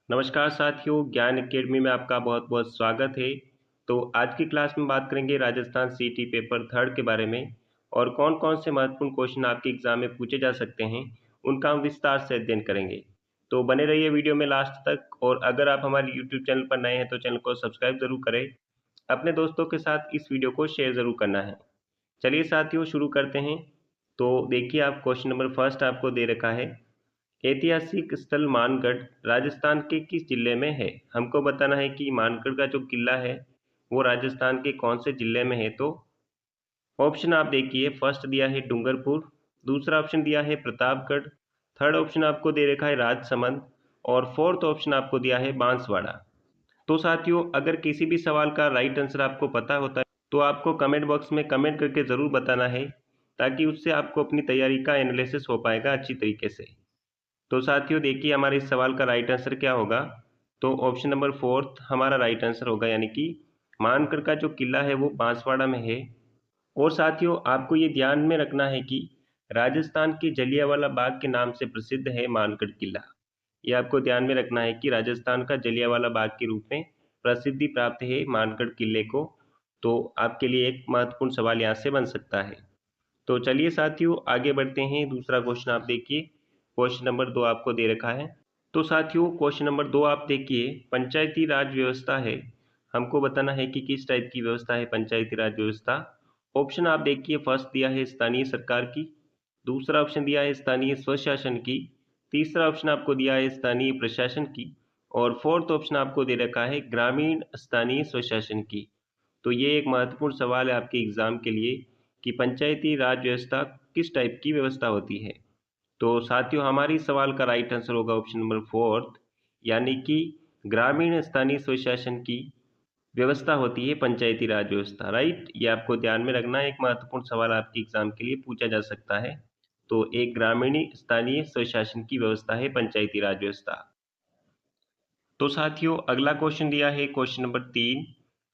नमस्कार साथियों, ज्ञान एकेडमी में आपका बहुत बहुत स्वागत है। तो आज की क्लास में बात करेंगे राजस्थान सीटी पेपर थर्ड के बारे में और कौन कौन से महत्वपूर्ण क्वेश्चन आपके एग्जाम में पूछे जा सकते हैं, उनका हम विस्तार से अध्ययन करेंगे। तो बने रहिए वीडियो में लास्ट तक, और अगर आप हमारे यूट्यूब चैनल पर नए हैं तो चैनल को सब्सक्राइब जरूर करें। अपने दोस्तों के साथ इस वीडियो को शेयर जरूर करना है। चलिए साथियों, शुरू करते हैं। तो देखिए, आप क्वेश्चन नंबर फर्स्ट आपको दे रखा है। ऐतिहासिक स्थल मानगढ़ राजस्थान के किस जिले में है? हमको बताना है कि मानगढ़ का जो किला है वो राजस्थान के कौन से जिले में है। तो ऑप्शन आप देखिए, फर्स्ट दिया है डूंगरपुर, दूसरा ऑप्शन दिया है प्रतापगढ़, थर्ड ऑप्शन आपको दे रखा है राजसमंद, और फोर्थ ऑप्शन आपको दिया है बांसवाड़ा। तो साथियों, अगर किसी भी सवाल का राइट आंसर आपको पता होता है तो आपको कमेंट बॉक्स में कमेंट करके ज़रूर बताना है, ताकि उससे आपको अपनी तैयारी का एनालिसिस हो पाएगा अच्छी तरीके से। तो साथियों देखिए, हमारे इस सवाल का राइट आंसर क्या होगा। तो ऑप्शन नंबर फोर्थ हमारा राइट आंसर होगा, यानी कि मानगढ़ का जो किला है वो बांसवाड़ा में है। और साथियों, आपको ये ध्यान में रखना है कि राजस्थान के जलियांवाला बाग के नाम से प्रसिद्ध है मानगढ़ किला। ये आपको ध्यान में रखना है कि राजस्थान का जलियांवाला बाग के रूप में प्रसिद्धि प्राप्त है मानगढ़ किले को। तो आपके लिए एक महत्वपूर्ण सवाल यहाँ से बन सकता है। तो चलिए साथियों, आगे बढ़ते हैं। दूसरा क्वेश्चन आप देखिए, क्वेश्चन नंबर 2 आपको दे रखा है। तो साथियों, क्वेश्चन नंबर 2 आप देखिए, पंचायती राज व्यवस्था है। हमको बताना है कि किस टाइप की व्यवस्था है पंचायती राज व्यवस्था। ऑप्शन आप देखिए, फर्स्ट दिया है स्थानीय सरकार की, दूसरा ऑप्शन दिया है स्थानीय स्वशासन की, तीसरा ऑप्शन आपको दिया है स्थानीय प्रशासन की, और फोर्थ ऑप्शन आपको दे रखा है ग्रामीण स्थानीय स्वशासन की। तो ये एक महत्वपूर्ण सवाल है आपके एग्जाम के लिए कि पंचायती राज व्यवस्था किस टाइप की व्यवस्था होती है। तो साथियों, हमारी इस सवाल का राइट आंसर होगा ऑप्शन नंबर फोर्थ, यानी कि ग्रामीण स्थानीय स्वशासन की व्यवस्था होती है पंचायती राज व्यवस्था। राइट, ये आपको ध्यान में रखना है, एक महत्वपूर्ण सवाल आपके एग्जाम के लिए पूछा जा सकता है। तो एक ग्रामीण स्थानीय स्वशासन की व्यवस्था है पंचायती राज व्यवस्था। तो साथियों, अगला क्वेश्चन दिया है क्वेश्चन नंबर 3।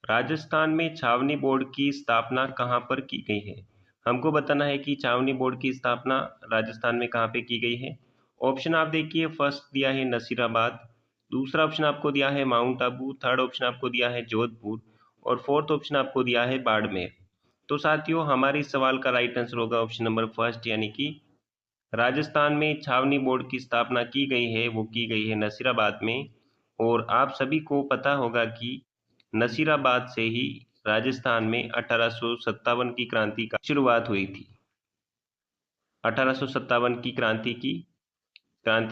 राजस्थान में छावनी बोर्ड की स्थापना कहाँ पर की गई है? हमको बताना है कि छावनी बोर्ड की स्थापना राजस्थान में कहाँ पे की गई है। ऑप्शन आप देखिए, फर्स्ट दिया है नसीराबाद, दूसरा ऑप्शन आपको दिया है माउंट आबू, थर्ड ऑप्शन आपको दिया है जोधपुर, और फोर्थ ऑप्शन आपको दिया है बाड़मेर। तो साथियों, हमारे इस सवाल का राइट आंसर होगा ऑप्शन नंबर फर्स्ट, यानी कि राजस्थान में छावनी बोर्ड की स्थापना की गई है, वो की गई है नसीराबाद में। और आप सभी को पता होगा कि नसीराबाद से ही राजस्थान में 1857 की क्रांति का शुरुआत हुई थी। 1857 की क्रांति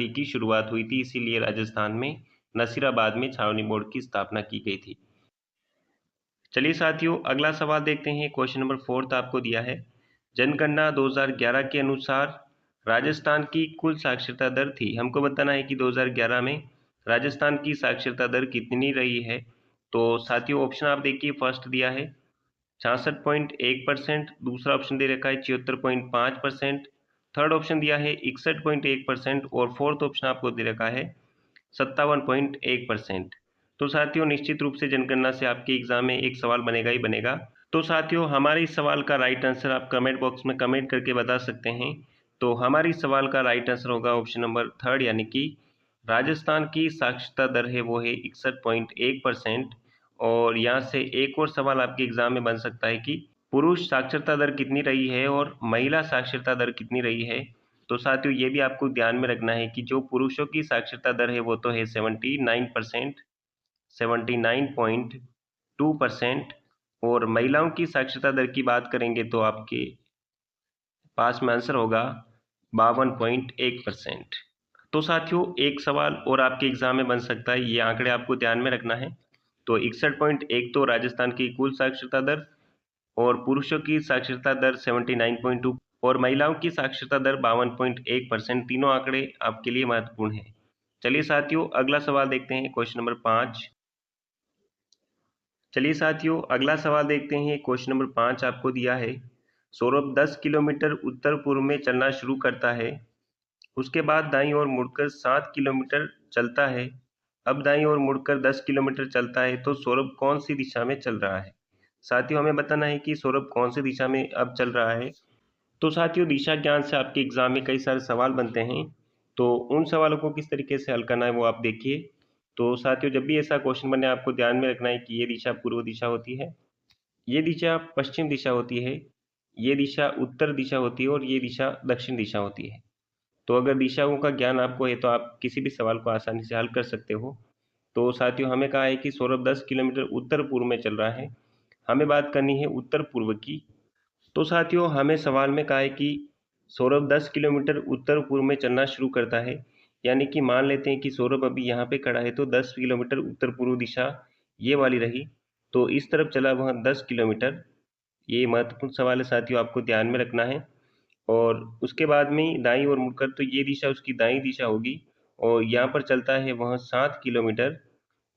की शुरुआत हुई थी, इसीलिए राजस्थान में नसीराबाद में छावनी बोर्ड की स्थापना की गई थी। चलिए साथियों, अगला सवाल देखते हैं। क्वेश्चन नंबर फोर्थ आपको दिया है, जनगणना 2011 के अनुसार राजस्थान की कुल साक्षरता दर थी। हमको बताना है कि 2011 में राजस्थान की साक्षरता दर कितनी रही है। तो साथियों, ऑप्शन आप देखिए, फर्स्ट दिया है 66.1%, दूसरा ऑप्शन दे रखा है 76.5%, थर्ड ऑप्शन दिया है 61.1%, और फोर्थ ऑप्शन आपको दे रखा है 57.1%। तो साथियों, निश्चित रूप से जनगणना से आपके एग्जाम में एक सवाल बनेगा ही बनेगा। तो साथियों, हमारे इस सवाल का राइट आंसर आप कमेंट बॉक्स में कमेंट करके बता सकते हैं। तो हमारे इस सवाल का राइट आंसर होगा ऑप्शन नंबर थर्ड, यानी कि राजस्थान की साक्षरता दर है वो है 61.1%। और यहाँ से एक और सवाल आपके एग्जाम में बन सकता है कि पुरुष साक्षरता दर कितनी रही है और महिला साक्षरता दर कितनी रही है। तो साथियों, ये भी आपको ध्यान में रखना है कि जो पुरुषों की साक्षरता दर है वो तो है 79%, 79.2%, और महिलाओं की साक्षरता दर की बात करेंगे तो आपके पास में आंसर होगा 52.1%। तो साथियों, एक सवाल और आपके एग्जाम में बन सकता है, ये आंकड़े आपको ध्यान में रखना है। तो 61.1 तो राजस्थान की कुल साक्षरता दर, और पुरुषों की साक्षरता दर 79.2, और महिलाओं की साक्षरता दर 52.1%। तीनों आंकड़े आपके लिए महत्वपूर्ण हैं। चलिए साथियों, अगला सवाल देखते हैं, क्वेश्चन नंबर 5। चलिए साथियों, अगला सवाल देखते हैं। क्वेश्चन नंबर 5 आपको दिया है, सौरभ 10 किलोमीटर उत्तर पूर्व में चलना शुरू करता है, उसके बाद दाईं ओर मुड़कर 7 किलोमीटर चलता है। अब दाईं ओर मुड़कर 10 किलोमीटर चलता है, तो सौरभ कौन सी दिशा में चल रहा है? साथियों, हमें बताना है कि सौरभ कौन सी दिशा में अब चल रहा है। तो साथियों, दिशा ज्ञान से आपके एग्जाम में कई सारे सवाल बनते हैं। तो उन सवालों को किस तरीके से हल करना है वो आप देखिए। तो साथियों, जब भी ऐसा क्वेश्चन बने आपको ध्यान में रखना है कि ये दिशा पूर्व दिशा होती है, ये दिशा पश्चिम दिशा होती है, ये दिशा उत्तर दिशा होती है और ये दिशा दक्षिण दिशा होती है। तो अगर दिशाओं का ज्ञान आपको है तो आप किसी भी सवाल को आसानी से हल कर सकते हो। तो साथियों, हमें कहा है कि सौरभ 10 किलोमीटर उत्तर पूर्व में चल रहा है। हमें बात करनी है उत्तर पूर्व की। तो साथियों, हमें सवाल में कहा है कि सौरभ 10 किलोमीटर उत्तर पूर्व में चलना शुरू करता है। यानी कि मान लेते हैं कि सौरभ अभी यहाँ पे खड़ा है तो 10 किलोमीटर उत्तर पूर्व दिशा ये वाली रही। तो इस तरफ चला वह 10 किलोमीटर। ये महत्वपूर्ण सवाल है साथियों, आपको ध्यान में रखना है। और उसके बाद में दाईं ओर मुड़कर तो ये दिशा उसकी दाईं दिशा होगी और यहाँ पर चलता है वह 7 किलोमीटर।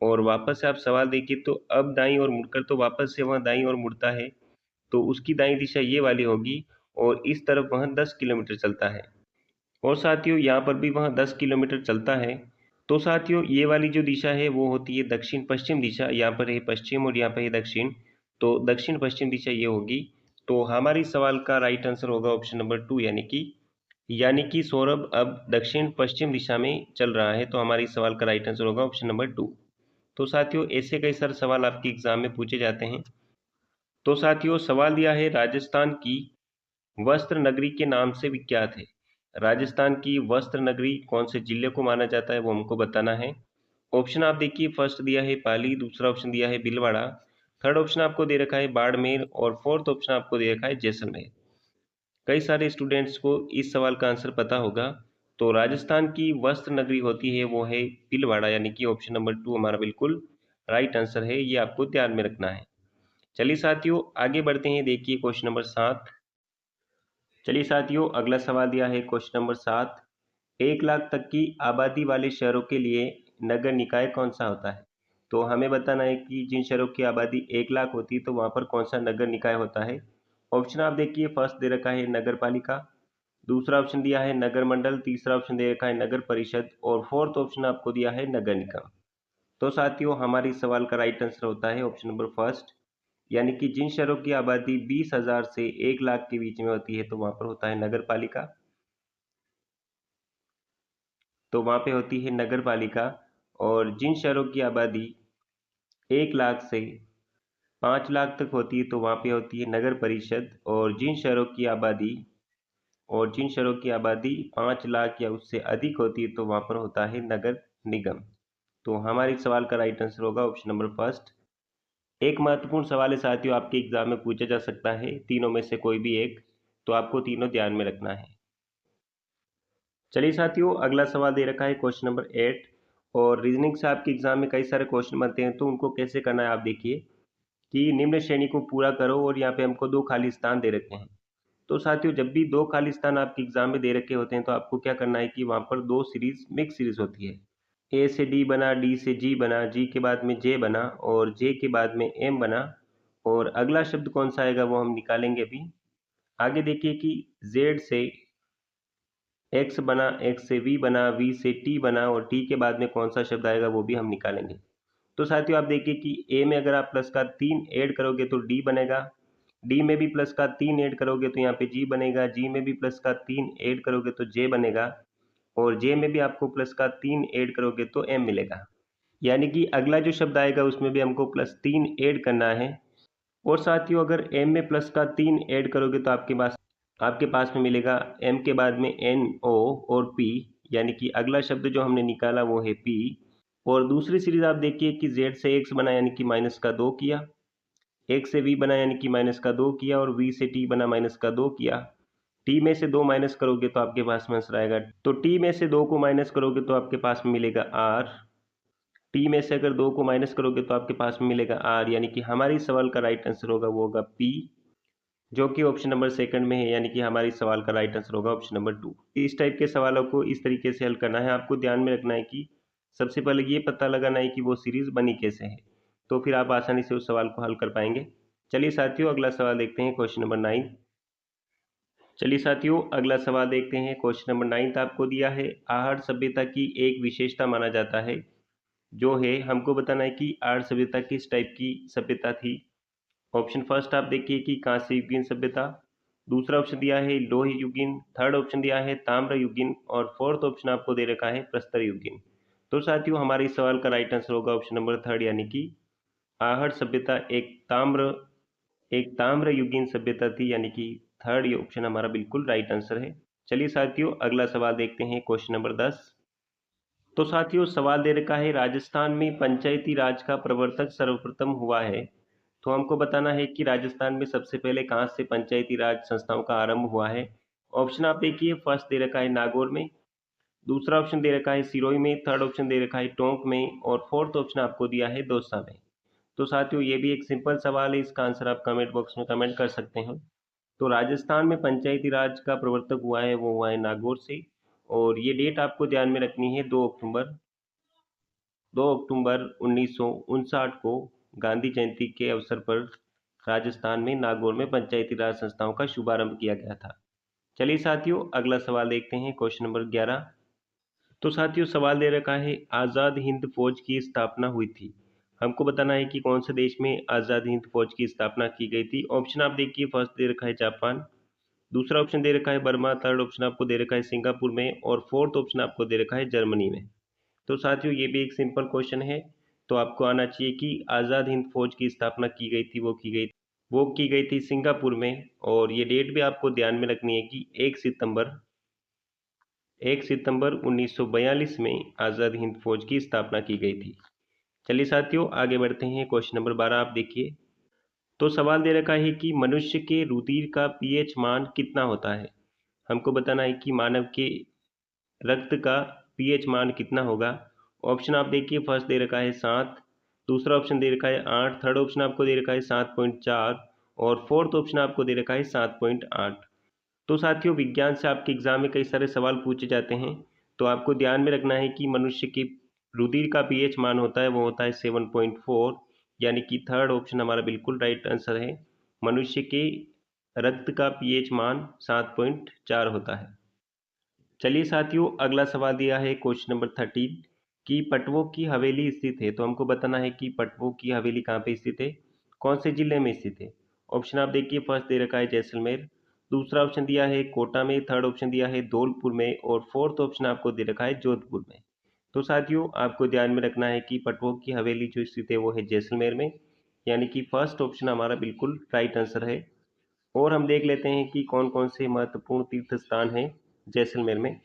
और वापस से आप सवाल देखिए तो अब दाईं ओर मुड़कर तो वापस से वह दाईं ओर मुड़ता है, तो उसकी दाईं दिशा ये वाली होगी और इस तरफ वह 10 किलोमीटर चलता है। और साथियों, यहाँ पर भी वह 10 किलोमीटर चलता है। तो साथियों, ये वाली जो दिशा है वो होती है दक्षिण पश्चिम दिशा। यहाँ पर है पश्चिम और यहाँ पर है दक्षिण, तो दक्षिण पश्चिम दिशा ये होगी। तो हमारी सवाल का राइट आंसर होगा ऑप्शन नंबर 2, यानी कि सौरभ अब दक्षिण पश्चिम दिशा में चल रहा है। तो हमारी सवाल का राइट आंसर होगा ऑप्शन नंबर 2। तो साथियों, ऐसे कई सारे सवाल आपके एग्जाम में पूछे जाते हैं। तो साथियों, सवाल दिया है राजस्थान की वस्त्र नगरी के नाम से विख्यात है। राजस्थान की वस्त्र नगरी कौन से जिले को माना जाता है वो हमको बताना है। ऑप्शन आप देखिए, फर्स्ट दिया है पाली, दूसरा ऑप्शन दिया है भीलवाड़ा, थर्ड ऑप्शन आपको दे रखा है बाड़मेर और फोर्थ ऑप्शन आपको दे रखा है जैसलमेर। कई सारे स्टूडेंट्स को इस सवाल का आंसर पता होगा। तो राजस्थान की वस्त्र नगरी होती है वो है भीलवाड़ा, यानी कि ऑप्शन नंबर 2 हमारा बिल्कुल राइट आंसर है। ये आपको ध्यान में रखना है। चलिए साथियों, आगे बढ़ते हैं। देखिए क्वेश्चन नंबर 7। चलिए साथियों, अगला सवाल दिया है क्वेश्चन नंबर 7। 1 लाख तक की आबादी वाले शहरों के लिए नगर निकाय कौन सा होता है। तो हमें बताना है कि जिन शहरों की आबादी 1 लाख होती है तो वहां पर कौन सा नगर निकाय होता है। ऑप्शन आप देखिए, फर्स्ट दे रखा है नगर पालिका, दूसरा ऑप्शन दिया है नगर मंडल, तीसरा ऑप्शन दे रखा है नगर परिषद और फोर्थ ऑप्शन आपको दिया है नगर निगम। तो साथियों, हमारी सवाल का राइट आंसर होता है ऑप्शन नंबर फर्स्ट, यानी कि जिन शहरों की आबादी 20,000 से 1 लाख के बीच में होती है तो वहां पर होता है नगर पालिका। तो वहां पे होती है नगर पालिका। और जिन शहरों की आबादी 1 लाख से 5 लाख तक होती है तो वहां पे होती है नगर परिषद। और जिन शहरों की आबादी 5 लाख या उससे अधिक होती है तो वहां पर होता है नगर निगम। तो हमारे सवाल का राइट आंसर होगा ऑप्शन नंबर फर्स्ट। एक महत्वपूर्ण सवाल है साथियों, आपके एग्जाम में पूछा जा सकता है तीनों में से कोई भी एक, तो आपको तीनों ध्यान में रखना है। चलिए साथियों, अगला सवाल दे रखा है क्वेश्चन नंबर 8। और रीजनिंग से आपके एग्जाम में कई सारे क्वेश्चन बनते हैं, तो उनको कैसे करना है आप देखिए कि निम्न श्रेणी को पूरा करो और यहाँ पे हमको 2 खाली स्थान दे रखे हैं। तो साथियों, जब भी 2 खाली स्थान आपके एग्जाम में दे रखे होते हैं तो आपको क्या करना है कि वहाँ पर 2 सीरीज मिक्स सीरीज होती है। ए से डी बना, डी से जी बना, जी के बाद में जे बना और जे के बाद में एम बना। और अगला शब्द कौन सा आएगा वो हम निकालेंगे अभी। आगे देखिए कि जेड से एक्स बना, एक्स से वी बना, वी से टी बना और टी के बाद में कौन सा शब्द आएगा वो भी हम निकालेंगे। तो साथियों, आप देखिए कि ए में अगर आप प्लस का 3 ऐड करोगे तो डी बनेगा, डी में भी प्लस का 3 ऐड करोगे तो यहाँ पे जी बनेगा, जी में भी प्लस का 3 ऐड करोगे तो जे बनेगा और जे में भी आपको प्लस का 3 ऐड करोगे तो एम मिलेगा। यानी कि अगला जो शब्द आएगा उसमें भी हमको +3 ऐड करना है। और साथियों, अगर m में प्लस का 3 ऐड करोगे तो आपके पास में मिलेगा m के बाद में NO और P, यानी कि अगला शब्द जो हमने निकाला वो है P। और दूसरी सीरीज आप देखिए कि Z से x बना यानी कि -2 किया, x से v बना यानी कि -2 किया और v से t बना -2 किया। t में से 2 माइनस करोगे तो आपके पास में आंसर आएगा। तो t में से 2 को माइनस करोगे तो आपके पास में मिलेगा r, टी में से अगर 2 को माइनस करोगे तो आपके पास में मिलेगा आर, यानी कि हमारी सवाल का राइट आंसर होगा वो होगा पी, जो कि ऑप्शन नंबर सेकंड में है। यानी कि हमारी सवाल का राइट आंसर होगा ऑप्शन नंबर 2। इस टाइप के सवालों को इस तरीके से हल करना है। आपको ध्यान में रखना है कि सबसे पहले ये पता लगाना है कि वो सीरीज बनी कैसे है, तो फिर आप आसानी से उस सवाल को हल कर पाएंगे। चलिए साथियों, अगला सवाल देखते हैं क्वेश्चन नंबर 9। चलिए साथियों, अगला सवाल देखते हैं क्वेश्चन नंबर 9। आपको दिया है आहट सभ्यता की एक विशेषता माना जाता है, जो है हमको बताना है कि आर्य सभ्यता किस टाइप की सभ्यता थी। ऑप्शन फर्स्ट आप देखिए कि कांस्य युगीन सभ्यता, दूसरा ऑप्शन दिया है लोह युगीन, थर्ड ऑप्शन दिया है ताम्र युगीन और फोर्थ ऑप्शन आपको दे रखा है प्रस्तर युगीन। तो साथियों हमारे इस सवाल का राइट आंसर होगा ऑप्शन नंबर थर्ड, यानी कि आहट सभ्यता एक ताम्र युगीन सभ्यता थी, यानी कि थर्ड ये ऑप्शन हमारा बिल्कुल राइट आंसर है। चलिए साथियों अगला सवाल देखते हैं, क्वेश्चन नंबर 10। तो साथियों सवाल दे रखा है राजस्थान में पंचायती राज का प्रवर्तक सर्वप्रथम हुआ है। तो हमको बताना है कि राजस्थान में सबसे पहले कहाँ से पंचायती राज संस्थाओं का आरंभ हुआ है। ऑप्शन आप देखिए, फर्स्ट दे रखा है नागौर में, दूसरा ऑप्शन दे रखा है सिरोही में, थर्ड ऑप्शन दे रखा है टोंक में और फोर्थ ऑप्शन आपको दिया है दौसा में। तो साथियों ये भी एक सिंपल सवाल है, इसका आंसर आप कमेंट बॉक्स में कमेंट कर सकते हैं। तो राजस्थान में पंचायती राज का प्रवर्तक हुआ है वो हुआ है नागौर से, और ये डेट आपको ध्यान में रखनी है 2 अक्टूबर 1959 को गांधी जयंती के अवसर पर राजस्थान में नागौर में पंचायती राज संस्थाओं का शुभारंभ किया गया था। चलिए साथियों अगला सवाल देखते हैं, क्वेश्चन नंबर 11। तो साथियों सवाल दे रखा है आज़ाद हिंद फौज की स्थापना हुई थी। हमको बताना है कि कौन से देश में आज़ाद हिंद फौज की स्थापना की गई थी। ऑप्शन आप देखिए, फर्स्ट दे रखा है जापान, दूसरा ऑप्शन दे रखा है बर्मा, थर्ड ऑप्शन आपको दे रखा है सिंगापुर में और फोर्थ ऑप्शन आपको दे रखा है जर्मनी में। तो साथियों ये भी एक सिंपल क्वेश्चन है, तो आपको आना चाहिए कि आज़ाद हिंद फौज की स्थापना की गई थी, वो की गई थी सिंगापुर में, और ये डेट भी आपको ध्यान में रखनी है कि 1 सितंबर 1942 में आज़ाद हिंद फौज की स्थापना की गई थी। चलिए साथियों आगे बढ़ते हैं, क्वेश्चन नंबर 12 आप देखिए। तो सवाल दे रखा है कि मनुष्य के रुधिर का पीएच मान कितना होता है। हमको बताना है कि मानव के रक्त का पीएच मान कितना होगा। ऑप्शन आप देखिए, फर्स्ट दे रखा है 7, दूसरा ऑप्शन दे रखा है 8, थर्ड ऑप्शन आपको दे रखा है 7.4 और फोर्थ ऑप्शन आपको दे रखा है 7.8। तो साथियों विज्ञान से आपके एग्जाम में कई सारे सवाल पूछे जाते हैं, तो आपको ध्यान में रखना है कि मनुष्य के रुधिर का पीएच मान होता है वो होता है 7.4, यानी कि थर्ड ऑप्शन हमारा बिल्कुल राइट आंसर है। मनुष्य के रक्त का पीएच मान 7.4 होता है। चलिए साथियों अगला सवाल दिया है क्वेश्चन नंबर 13 कि पटवों की हवेली स्थित है। तो हमको बताना है कि पटवों की हवेली कहाँ पे स्थित है, कौन से जिले में स्थित है। ऑप्शन आप देखिए, फर्स्ट दे रखा है जैसलमेर, दूसरा ऑप्शन दिया है कोटा में, थर्ड ऑप्शन दिया है धौलपुर में और फोर्थ ऑप्शन आपको दे रखा है जोधपुर में। तो साथियों आपको ध्यान में रखना है कि पटवों की हवेली जो स्थित है वो है जैसलमेर में, यानी कि फर्स्ट ऑप्शन हमारा बिल्कुल राइट आंसर है। और हम देख लेते हैं कि कौन कौन से महत्वपूर्ण तीर्थ स्थान हैं जैसलमेर में।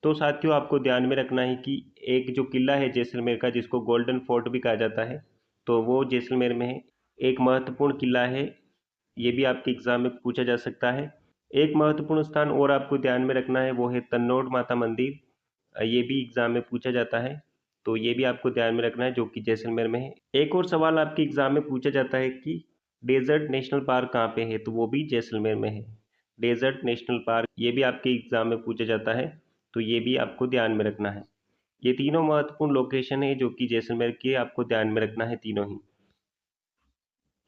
तो साथियों आपको ध्यान में रखना है कि एक जो किला है जैसलमेर का जिसको गोल्डन फोर्ट भी कहा जाता है, तो वो जैसलमेर में है, एक महत्वपूर्ण किला है, ये भी आपके एग्जाम में पूछा जा सकता है। एक महत्वपूर्ण स्थान और आपको ध्यान में रखना है वो है तन्नौर माता मंदिर, ये भी एग्जाम में पूछा जाता है, तो ये भी आपको ध्यान में रखना है जो कि जैसलमेर में है। एक और सवाल आपके एग्जाम में पूछा जाता है कि डेजर्ट नेशनल पार्क कहाँ पे है, तो वो भी जैसलमेर में है। डेजर्ट नेशनल पार्क ये भी आपके एग्जाम में पूछा जाता है, तो ये भी आपको ध्यान में रखना है। ये तीनों महत्वपूर्ण लोकेशन है जो कि जैसलमेर के आपको ध्यान में रखना है तीनों ही।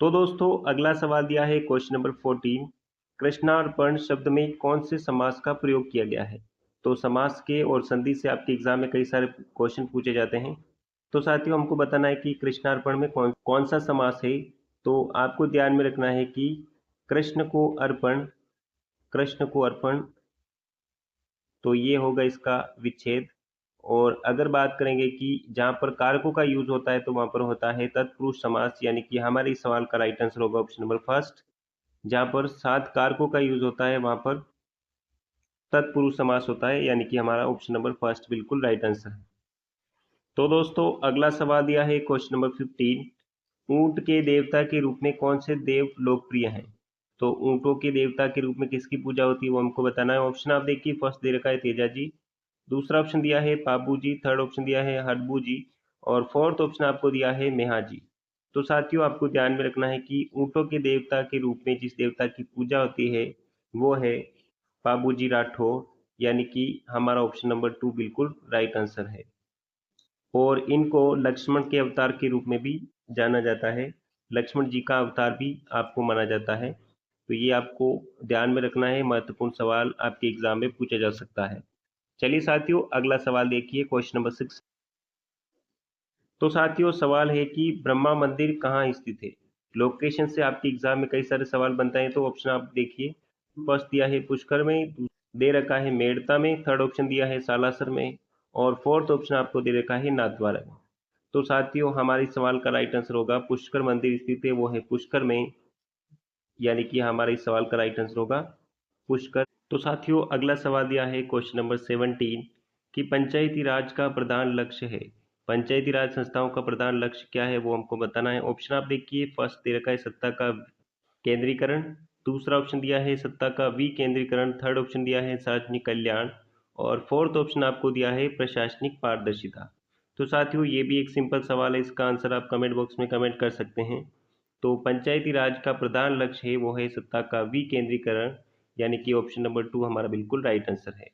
तो दोस्तों अगला सवाल दिया है क्वेश्चन नंबर 14, कृष्णार्पण शब्द में कौन से समास का प्रयोग किया गया है। तो समास के और संधि से आपके एग्जाम में कई सारे क्वेश्चन पूछे जाते हैं, तो साथियों हमको बताना है कि कृष्णार्पण में कौन कौन सा समास है। तो आपको ध्यान में रखना है कि कृष्ण को अर्पण, कृष्ण को अर्पण, तो ये होगा इसका विच्छेद। और अगर बात करेंगे कि जहाँ पर कारकों का यूज होता है तो वहाँ पर होता है तत्पुरुष समास, यानी कि हमारे इस सवाल का राइट आंसर होगा ऑप्शन नंबर फर्स्ट। जहाँ पर 7 कारकों का यूज होता है वहाँ पर तत्पुरुष समास होता है, यानी कि हमारा ऑप्शन नंबर फर्स्ट बिल्कुल राइट आंसर है। तो दोस्तों अगला सवाल दिया है क्वेश्चन नंबर 15, ऊंट के देवता के रूप में कौन से देव लोकप्रिय हैं। तो ऊंटों के देवता के रूप में किसकी पूजा होती है वो हमको बताना है। ऑप्शन आप देखिए, फर्स्ट दे रखा है तेजा जी, दूसरा ऑप्शन दिया है पाबू जी, थर्ड ऑप्शन दिया है हडबू जी और फोर्थ ऑप्शन आपको दिया है मेहा जी। तो साथियों आपको ध्यान में रखना है कि ऊंटों के देवता के रूप में जिस देवता की पूजा होती है वो है पाबू जी राठौर, यानी कि हमारा ऑप्शन नंबर 2 बिल्कुल राइट आंसर है। और इनको लक्ष्मण के अवतार के रूप में भी जाना जाता है, लक्ष्मण जी का अवतार भी आपको माना जाता है। तो ये आपको ध्यान में रखना है, महत्वपूर्ण सवाल आपके एग्जाम में पूछा जा सकता है। चलिए साथियों अगला सवाल देखिए क्वेश्चन नंबर 6। तो साथियों सवाल है कि ब्रह्मा मंदिर कहाँ स्थित है। लोकेशन से आपके एग्जाम में कई सारे सवाल बनते हैं, तो ऑप्शन आप देखिए, फर्स्ट दिया है पुष्कर में, दे रखा है मेड़ता में, थर्ड ऑप्शन दिया है सालासर में और फोर्थ ऑप्शन आपको दे रखा है नाथद्वारा। तो साथियों हमारे इस सवाल का राइट आंसर होगा पुष्कर मंदिर स्थित है वो है पुष्कर में, यानी कि हमारे इस सवाल का राइट आंसर होगा पुष्कर। तो साथियों अगला सवाल दिया है क्वेश्चन नंबर 17 कि पंचायती राज का प्रधान लक्ष्य है। पंचायती राज संस्थाओं का प्रधान लक्ष्य क्या है वो हमको बताना है। ऑप्शन आप देखिए, फर्स्ट दे रखा है सत्ता का केंद्रीकरण, दूसरा ऑप्शन दिया है सत्ता का विकेंद्रीकरण, थर्ड ऑप्शन दिया है सार्वजनिक कल्याण और फोर्थ ऑप्शन आपको दिया है प्रशासनिक पारदर्शिता। तो साथियों ये भी एक सिंपल सवाल है, इसका आंसर आप कमेंट बॉक्स में कमेंट कर सकते हैं। तो पंचायती राज का प्रधान लक्ष्य है वो है सत्ता का विकेंद्रीकरण, यानी कि ऑप्शन नंबर 2 हमारा बिल्कुल राइट आंसर है।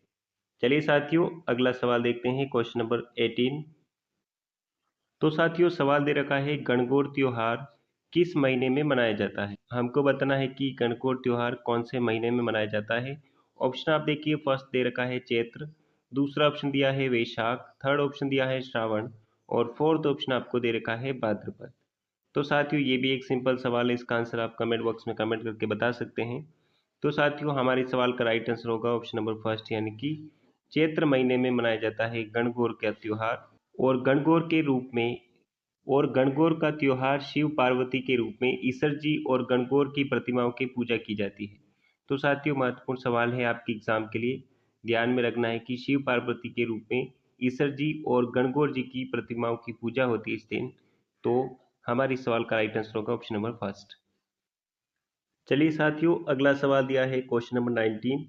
चलिए साथियों अगला सवाल देखते हैं क्वेश्चन नंबर 18। तो साथियों सवाल दे रखा है गणगौर त्योहार किस महीने में मनाया जाता है। हमको बताना है कि गणगौर त्योहार कौन से महीने में मनाया जाता है। ऑप्शन आप देखिए, फर्स्ट दे रखा है चैत्र, दूसरा ऑप्शन दिया है वैशाख, थर्ड ऑप्शन दिया है श्रावण और फोर्थ ऑप्शन आपको दे रखा है भाद्रपद। तो साथियों ये भी एक सिंपल सवाल है, इसका आंसर आप कमेंट बॉक्स में कमेंट करके बता सकते हैं। तो साथियों हमारे सवाल का राइट आंसर होगा ऑप्शन नंबर फर्स्ट, यानी कि चैत्र महीने में मनाया जाता है गणगौर का त्योहार। और गणगौर के रूप में और गणगौर का त्योहार शिव पार्वती के रूप में ईसर जी और गणगौर की प्रतिमाओं की पूजा की जाती है। तो साथियों महत्वपूर्ण सवाल है आपके एग्जाम के लिए, ध्यान में रखना है कि शिव पार्वती के रूप में ईसर जी और गणगौर जी की प्रतिमाओं की पूजा होती है इस दिन। तो हमारे इस सवाल का राइट आंसर होगा ऑप्शन नंबर फर्स्ट। चलिए साथियों अगला सवाल दिया है क्वेश्चन नंबर 19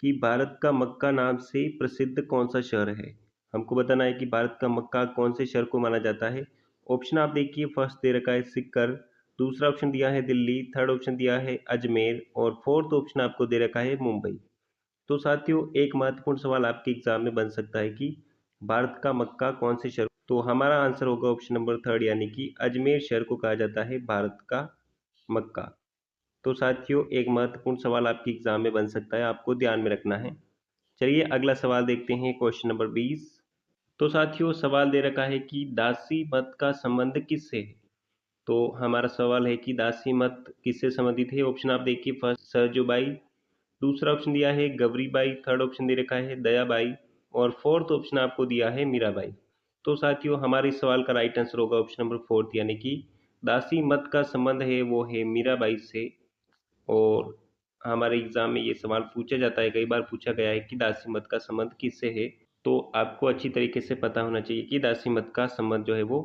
कि भारत का मक्का नाम से प्रसिद्ध कौन सा शहर है। हमको बताना है कि भारत का मक्का कौन से शहर को माना जाता है। ऑप्शन आप देखिए, फर्स्ट दे रखा है सिक्कर, दूसरा ऑप्शन दिया है दिल्ली, थर्ड ऑप्शन दिया है अजमेर और फोर्थ ऑप्शन आपको दे रखा है मुंबई। तो साथियों एक महत्वपूर्ण सवाल आपके एग्जाम में बन सकता है कि भारत का मक्का कौन से शहर, तो हमारा आंसर होगा ऑप्शन नंबर थर्ड, यानी कि अजमेर शहर को कहा जाता है भारत का मक्का। तो साथियों एक महत्वपूर्ण सवाल आपके एग्जाम में बन सकता है, आपको ध्यान में रखना है। चलिए अगला सवाल देखते हैं क्वेश्चन नंबर 20। तो साथियों सवाल दे रखा है कि दासी मत का संबंध किससे है। तो हमारा सवाल है कि दासी मत किससे संबंधित है। ऑप्शन आप देखिए, फर्स्ट सरजूबाई, दूसरा ऑप्शन दिया है गवरीबाई, थर्ड ऑप्शन दे रखा है दयाबाई और फोर्थ ऑप्शन आपको दिया है मीराबाई। तो साथियों हमारे इस सवाल का राइट आंसर होगा ऑप्शन नंबर फोर्थ, यानी कि दासी मत का संबंध है वो है मीराबाई से। और हमारे एग्जाम में ये सवाल पूछा जाता है, कई बार पूछा गया है कि दासी मत का संबंध किससे है। तो आपको अच्छी तरीके से पता होना चाहिए कि दासी मत का संबंध जो है वो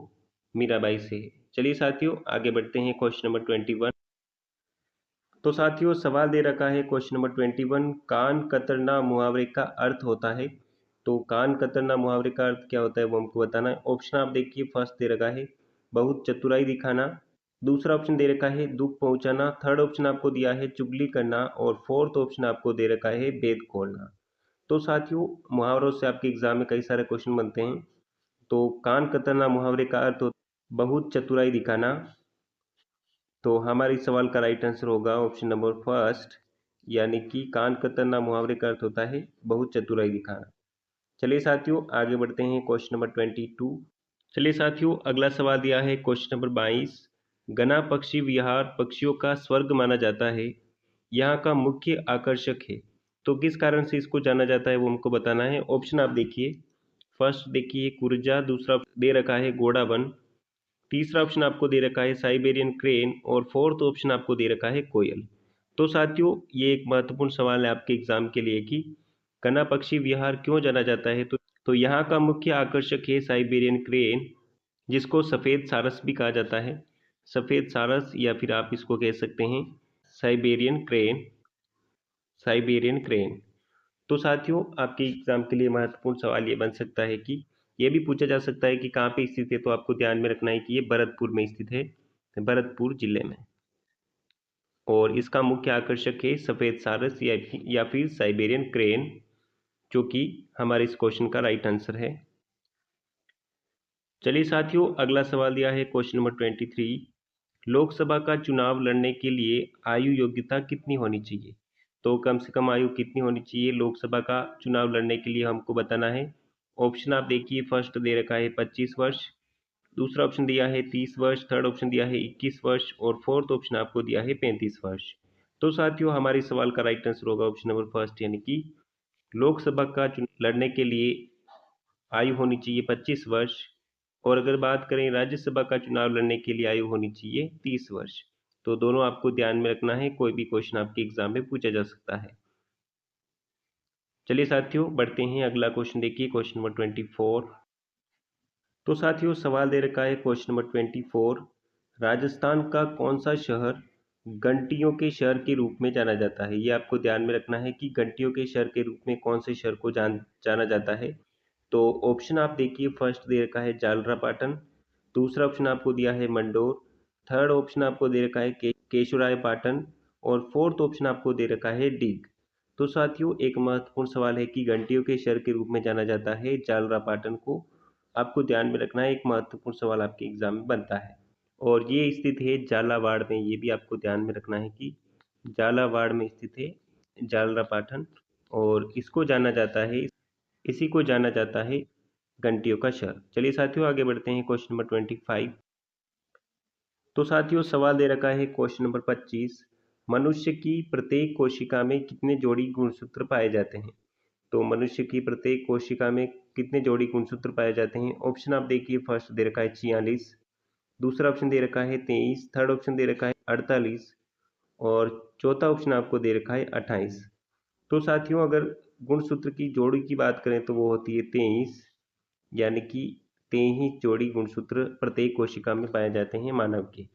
मीराबाई से है। चलिए साथियों आगे बढ़ते हैं क्वेश्चन नंबर 21। तो साथियों सवाल दे रखा है क्वेश्चन नंबर 21, कान कतरना मुहावरे का अर्थ होता है। तो कान कतरना मुहावरे का अर्थ क्या होता है वो हमको बताना है। ऑप्शन आप देखिए, फर्स्ट दे रखा है बहुत चतुराई दिखाना, दूसरा ऑप्शन दे रखा है दुख पहुंचाना, थर्ड ऑप्शन आपको दिया है चुगली करना और फोर्थ ऑप्शन आपको दे रखा है भेद खोलना। तो साथियों मुहावरों से आपके एग्जाम में कई सारे क्वेश्चन बनते हैं। तो कान कतरना मुहावरे का अर्थ होता है बहुत चतुराई दिखाना। तो हमारे इस सवाल का राइट आंसर होगा ऑप्शन नंबर फर्स्ट, यानी कि कान कतरना मुहावरे का अर्थ होता है बहुत चतुराई दिखाना। चलिए साथियों आगे बढ़ते हैं क्वेश्चन नंबर 22। चलिए साथियों अगला सवाल दिया है क्वेश्चन नंबर 22, गना पक्षी विहार पक्षियों का स्वर्ग माना जाता है, यहाँ का मुख्य आकर्षक है। तो किस कारण से इसको जाना जाता है वो हमको बताना है। ऑप्शन आप देखिए, फर्स्ट देखिए कुरजा, दूसरा दे रखा है घोड़ा वन, तीसरा ऑप्शन आपको दे रखा है साइबेरियन क्रेन और फोर्थ ऑप्शन आपको दे रखा है कोयल। तो साथियों ये एक महत्वपूर्ण सवाल है आपके एग्जाम के लिए कि कना पक्षी विहार क्यों जाना जाता है। तो यहाँ का मुख्य आकर्षक है साइबेरियन क्रेन, जिसको सफ़ेद सारस भी कहा जाता है। सफ़ेद सारस या फिर आप इसको कह सकते हैं साइबेरियन क्रेन, साइबेरियन क्रेन। तो साथियों आपके एग्जाम के लिए महत्वपूर्ण सवाल ये बन सकता है कि ये भी पूछा जा सकता है कि कहाँ पे स्थित है। तो आपको ध्यान में रखना है कि ये भरतपुर में स्थित है, भरतपुर जिले में। और इसका मुख्य आकर्षक है सफ़ेद सारस या फिर साइबेरियन क्रेन, जो कि हमारे इस क्वेश्चन का राइट आंसर है। चलिए साथियों अगला सवाल दिया है क्वेश्चन नंबर 23, लोकसभा का चुनाव लड़ने के लिए आयु योग्यता कितनी होनी चाहिए। तो कम से कम आयु कितनी होनी चाहिए लोकसभा का चुनाव लड़ने के लिए हमको बताना है। ऑप्शन आप देखिए, फर्स्ट दे रखा है 25 वर्ष, दूसरा ऑप्शन दिया है 30 वर्ष, थर्ड ऑप्शन दिया है 21 वर्ष और फोर्थ ऑप्शन आपको दिया है 35 वर्ष। तो साथियों हमारे सवाल का राइट आंसर होगा ऑप्शन नंबर फर्स्ट, यानी कि लोकसभा का चुनाव लड़ने के लिए आयु होनी चाहिए 25 वर्ष। और अगर बात करें राज्यसभा का चुनाव लड़ने के लिए आयु होनी चाहिए 30 वर्ष। तो दोनों आपको ध्यान में रखना है, कोई भी क्वेश्चन आपके एग्जाम में पूछा जा सकता है। चलिए साथियों बढ़ते हैं, अगला क्वेश्चन देखिए, क्वेश्चन नंबर 24। तो साथियों सवाल दे रखा है क्वेश्चन नंबर 24, राजस्थान का कौन सा शहर घंटियों के शहर के रूप में जाना जाता है। ये आपको ध्यान में रखना है कि घंटियों के शहर के रूप में कौन से शहर को जाना जाता है। तो ऑप्शन आप देखिए, फर्स्ट दे रखा है जालरापाटन, दूसरा ऑप्शन आपको दिया है मंडोर, थर्ड ऑप्शन आपको दे रखा है केशुरायपाटन, और फोर्थ ऑप्शन आपको दे रखा है डीग। तो साथियों एक महत्वपूर्ण सवाल है कि घंटियों के शहर के रूप में जाना जाता है जालरापाटन को। आपको ध्यान में रखना है, एक महत्वपूर्ण सवाल आपके एग्जाम में बनता है। और ये स्थित है झालावाड़ में, ये भी आपको ध्यान में रखना है कि झालावाड़ में स्थित है झालरापाटन, और इसको जाना जाता है, इसी को जाना जाता है घंटियों का शहर। चलिए साथियों आगे बढ़ते हैं, क्वेश्चन नंबर 25। तो साथियों सवाल दे रखा है क्वेश्चन नंबर 25, मनुष्य की प्रत्येक कोशिका में कितने जोड़ी गुणसूत्र पाए जाते हैं। तो मनुष्य की प्रत्येक कोशिका में कितने जोड़ी गुणसूत्र पाए जाते हैं। ऑप्शन आप देखिए, फर्स्ट दे रखा है 46, दूसरा ऑप्शन दे रखा है 23, थर्ड ऑप्शन दे रखा है 48, और चौथा ऑप्शन आपको दे रखा है 28। तो साथियों अगर गुणसूत्र की जोड़ी की बात करें तो वो होती है 23, यानी कि 23 जोड़ी गुणसूत्र प्रत्येक कोशिका में पाए जाते हैं मानव के।